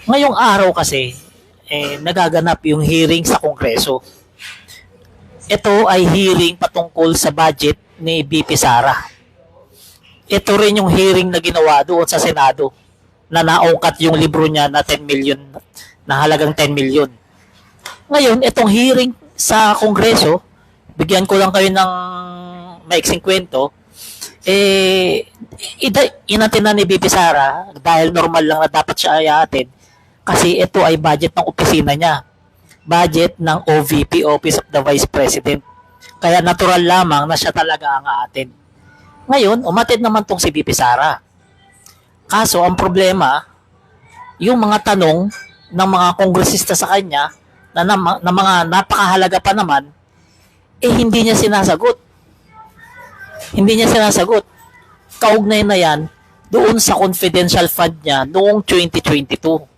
Ngayong araw kasi, nagaganap yung hearing sa Kongreso. Ito ay hearing patungkol sa budget ni BP Sara. Ito rin yung hearing na ginawa doon sa Senado na naungkat yung libro niya na 10 million, na halagang 10 million. Ngayon, itong hearing sa Kongreso, bigyan ko lang kayo ng maiksing kwento, inatin na ni BP Sara dahil normal lang na dapat siya ayatin kasi ito ay budget ng opisina niya. Budget ng OVP, Office of the Vice President. Kaya natural lamang na siya talaga ang aatin. Ngayon, umatid naman tong si BP Sara. Kaso, ang problema, yung mga tanong ng mga kongresista sa kanya na mga napakahalaga pa naman, hindi niya sinasagot. Hindi niya sinasagot. Kaugnay na yan doon sa confidential fund niya noong 2022.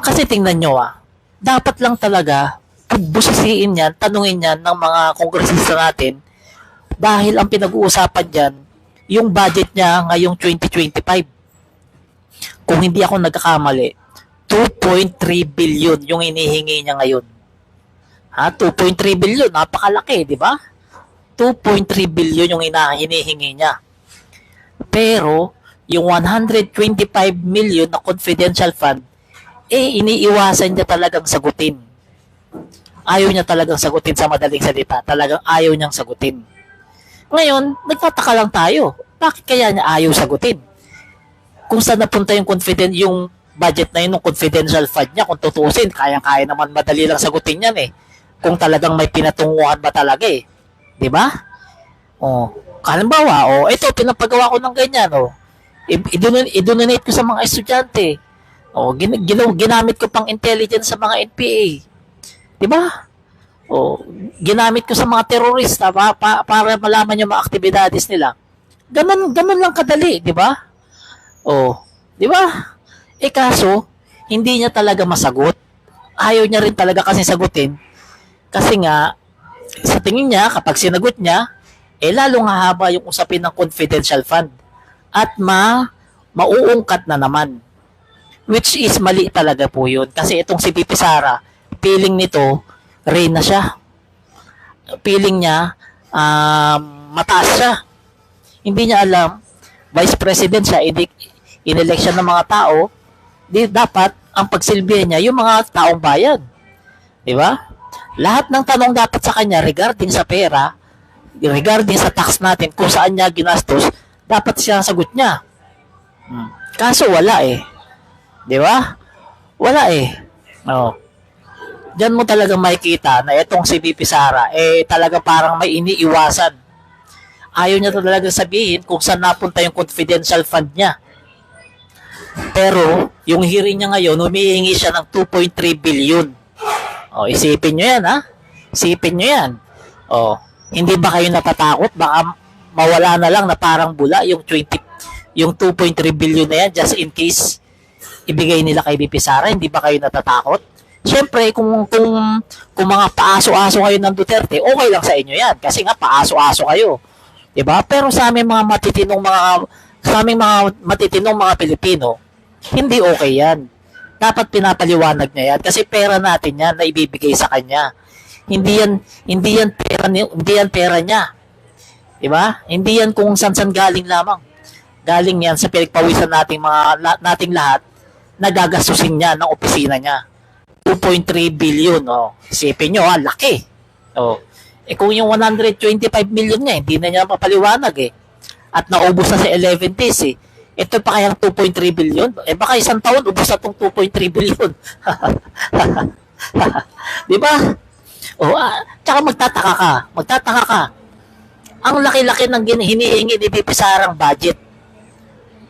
Kasi tingnan nyo dapat lang talaga pagbusisiin yan, tanungin yan ng mga kongresista natin dahil ang pinag-uusapan dyan, yung budget niya ngayong 2025. Kung hindi ako nagkakamali, 2.3 billion yung inihingi niya ngayon. 2.3 billion, napakalaki, di ba? 2.3 billion yung hinihingi niya. Pero, yung 125 million na confidential fund, iniiwasan niya talagang sagutin. Ayaw niya talagang sagutin sa madaling salita. Talagang ayaw niyang sagutin. Ngayon, nagtataka lang tayo. Bakit kaya niya ayaw sagutin? Kung saan napunta yung yung budget na yun, yung confidential fund niya, kung tutusin, kayang-kaya naman madali lang sagutin yan Kung talagang may pinatunguhan ba talaga Di ba? Halimbawa, ito, pinapagawa ko ng ganyan, idonate ko sa mga estudyante. Ginamit ko pang intelligence sa mga NPA. 'Di ba? Ginamit ko sa mga terorista para malaman yung mga aktibidades nila. Ganun lang kadali, 'di ba? 'Di ba? Kaso hindi niya talaga masagot. Ayaw niya rin talaga kasi sagutin. Kasi nga sa tingin niya kapag sinagot niya, lalong hahaba yung usapin ng confidential fund at mauungkat na naman. Which is mali talaga po yun. Kasi itong si BP Sara, feeling nito, Reyna siya. Feeling niya, mataas siya. Hindi niya alam, Vice President siya, in-election ng mga tao, dapat, ang pagsilbihan niya, yung mga taong bayan. Di ba? Lahat ng tanong dapat sa kanya regarding sa pera, regarding sa tax natin, kung saan niya ginastos, dapat siya sagot niya. Kaso wala Di ba? Wala Diyan mo talaga makikita na itong si BP Sara, talaga parang may iniiwasan. Ayaw niya talaga sabihin kung saan napunta yung confidential fund niya. Pero, yung hearing niya ngayon, humihingi siya ng 2.3 billion. Isipin nyo yan, Isipin nyo yan. Hindi ba kayo natatakot? Baka mawala na lang na parang bula yung 2.3 billion na yan just in case ibigay nila kay BP Sara, hindi ba kayo natatakot? Siyempre, kung mga paaso-aso kayo ng Duterte, okay lang sa inyo yan. Kasi nga, paaso-aso kayo. Diba? Pero sa aming mga matitinong mga Pilipino, hindi okay yan. Dapat pinapaliwanag niya yan. Kasi pera natin yan na ibibigay sa kanya. Hindi yan pera niya. Diba? Hindi yan kung san-san galing lamang. Galing yan sa pinagpawisan nating lahat, nagagastusin niya ng opisina niya. 2.3 billion. Isipin nyo, laki. Kung yung 125 million niya, hindi na niya mapaliwanag At naubos na sa 11 days Ito pa kayang 2.3 billion? Baka isang taon, ubos na itong 2.3 billion. Di ba? Tsaka magtataka ka. Ang laki-laki ng hinihingi ni BP Sarang budget.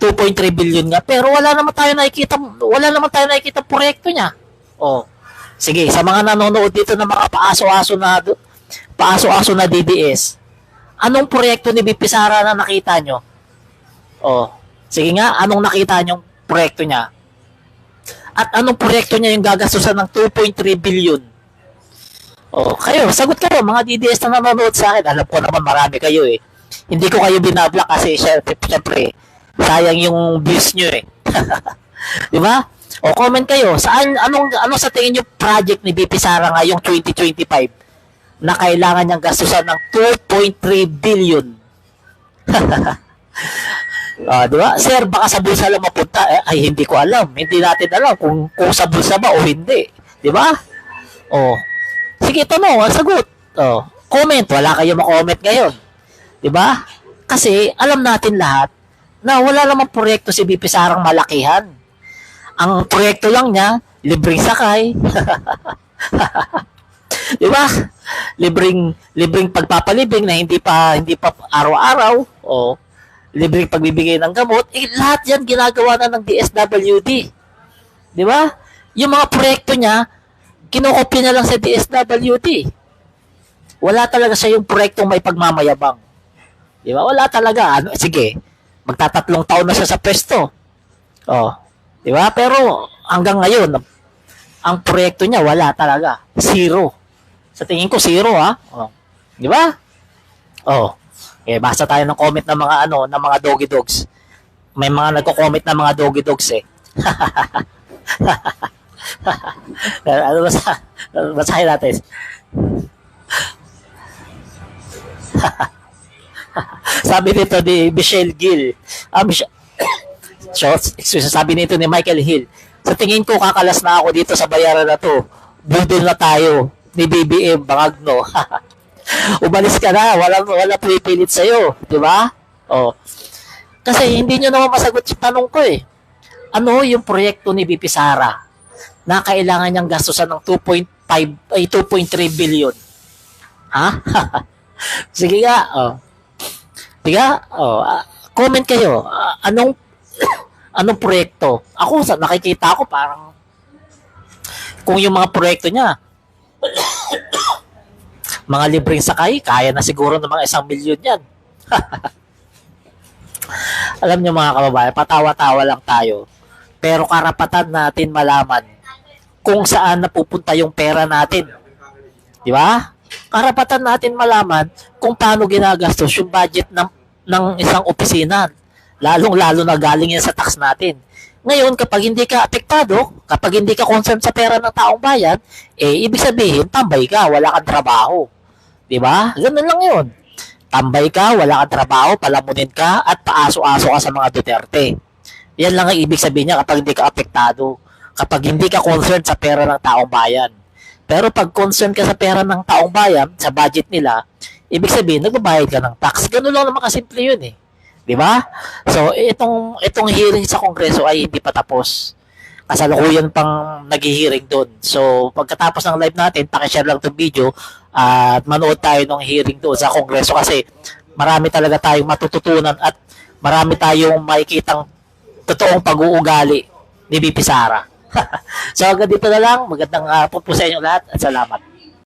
2.3 billion nga, pero wala naman tayo nakikita proyekto niya. Sige, sa mga nanonood dito ng mga paaso-aso na DDS, anong proyekto ni BP Sara na nakita nyo? Sige nga, anong nakita nyong proyekto niya? At anong proyekto niya yung gagastusan ng 2.3 billion? Kayo, sagot kayo, mga DDS na nanonood sa akin. Alam ko naman marami kayo Hindi ko kayo binablock kasi syempre, sayang yung views nyo Di ba? O comment kayo, ano sa tingin nyo project ni BP Sara ngayong 2025 na kailangan niyang gastusan ng 2.3 billion? Di ba? Sir, baka sa bulsa lang mapunta. Ay, hindi ko alam. Hindi natin alam kung sa bulsa ba o hindi. Di ba? Oh. Sige, tanong, sagot. Oh. Comment, wala kayo ma-comment ngayon. Di ba? Kasi alam natin lahat na wala namang proyekto si BP Sarang malakihan. Ang proyekto lang niya, libreng sakay. Di ba? Libreng pagpapalibing na hindi pa araw-araw. O libreng pagbibigay ng gamot. Lahat 'yan ginagawa na ng DSWD. Di ba? Yung mga proyekto niya, kinokopya niya lang sa DSWD. Wala talaga siya yung proyektong may pagmamayabang. Di ba? Wala talaga. Sige, magtatatlong taon na siya sa pwesto. Oh, di ba? Pero hanggang ngayon, ang proyekto niya wala talaga. Zero. Sa tingin ko zero, ha? Oh. Di ba? Oh. Basa tayo ng comment ng mga ng mga doggy dogs. May mga nagko-comment ng mga doggy dogs eh. Basahin natin. Sabi nito ni Michelle Gill. Sabi nito ni Michael Hill. Sa tingin ko, kakalas na ako dito sa bayaran na to. Budol na tayo ni BBM Bangagno. Umalis ka na, wala pinipilit sa'yo, di ba? Oh. Kasi hindi nyo naman masagot yung tanong ko eh. Ano yung proyekto ni BP Sara na kailangan niyang gastusan ng 2.3 billion? Ha? Sige nga, oh. Sige, oh, comment kayo. Anong proyekto? Ako, nakikita ko parang kung yung mga proyekto niya mga libreng sakay, kaya na siguro ng mga 1 milyon yan. Alam niyo mga kababayan, patawa-tawa lang tayo. Pero karapatan natin malaman kung saan napupunta yung pera natin. Di ba? Karapatan natin malaman kung paano ginagastos yung budget ng isang opisina. Lalong-lalo na galing yan sa tax natin. Ngayon, kapag hindi ka apektado, kapag hindi ka concerned sa pera ng taong bayan, ibig sabihin, tambay ka, wala kang trabaho. Diba? Ganun lang yun. Tambay ka, wala kang trabaho, palamunin ka, at paaso-aso ka sa mga Duterte. Yan lang ang ibig sabihin niya kapag hindi ka apektado. Kapag hindi ka concerned sa pera ng taong bayan. Pero pag concerned ka sa pera ng taong bayan, sa budget nila, ibig sabihin, nagbabayad ka ng tax. Ganun lang naman kasimple yun eh. Di ba? So, itong hearing sa Kongreso ay hindi pa tapos. Kasalukuyan pang nag-hearing doon. So, pagkatapos ng live natin, pakishare lang itong video at manood tayo ng hearing doon sa Kongreso kasi marami talaga tayong matututunan at marami tayong makikitang totoong pag-uugali ni BP Sara. So, hanggang dito na lang. Magandang hapon po sa inyo lahat at salamat.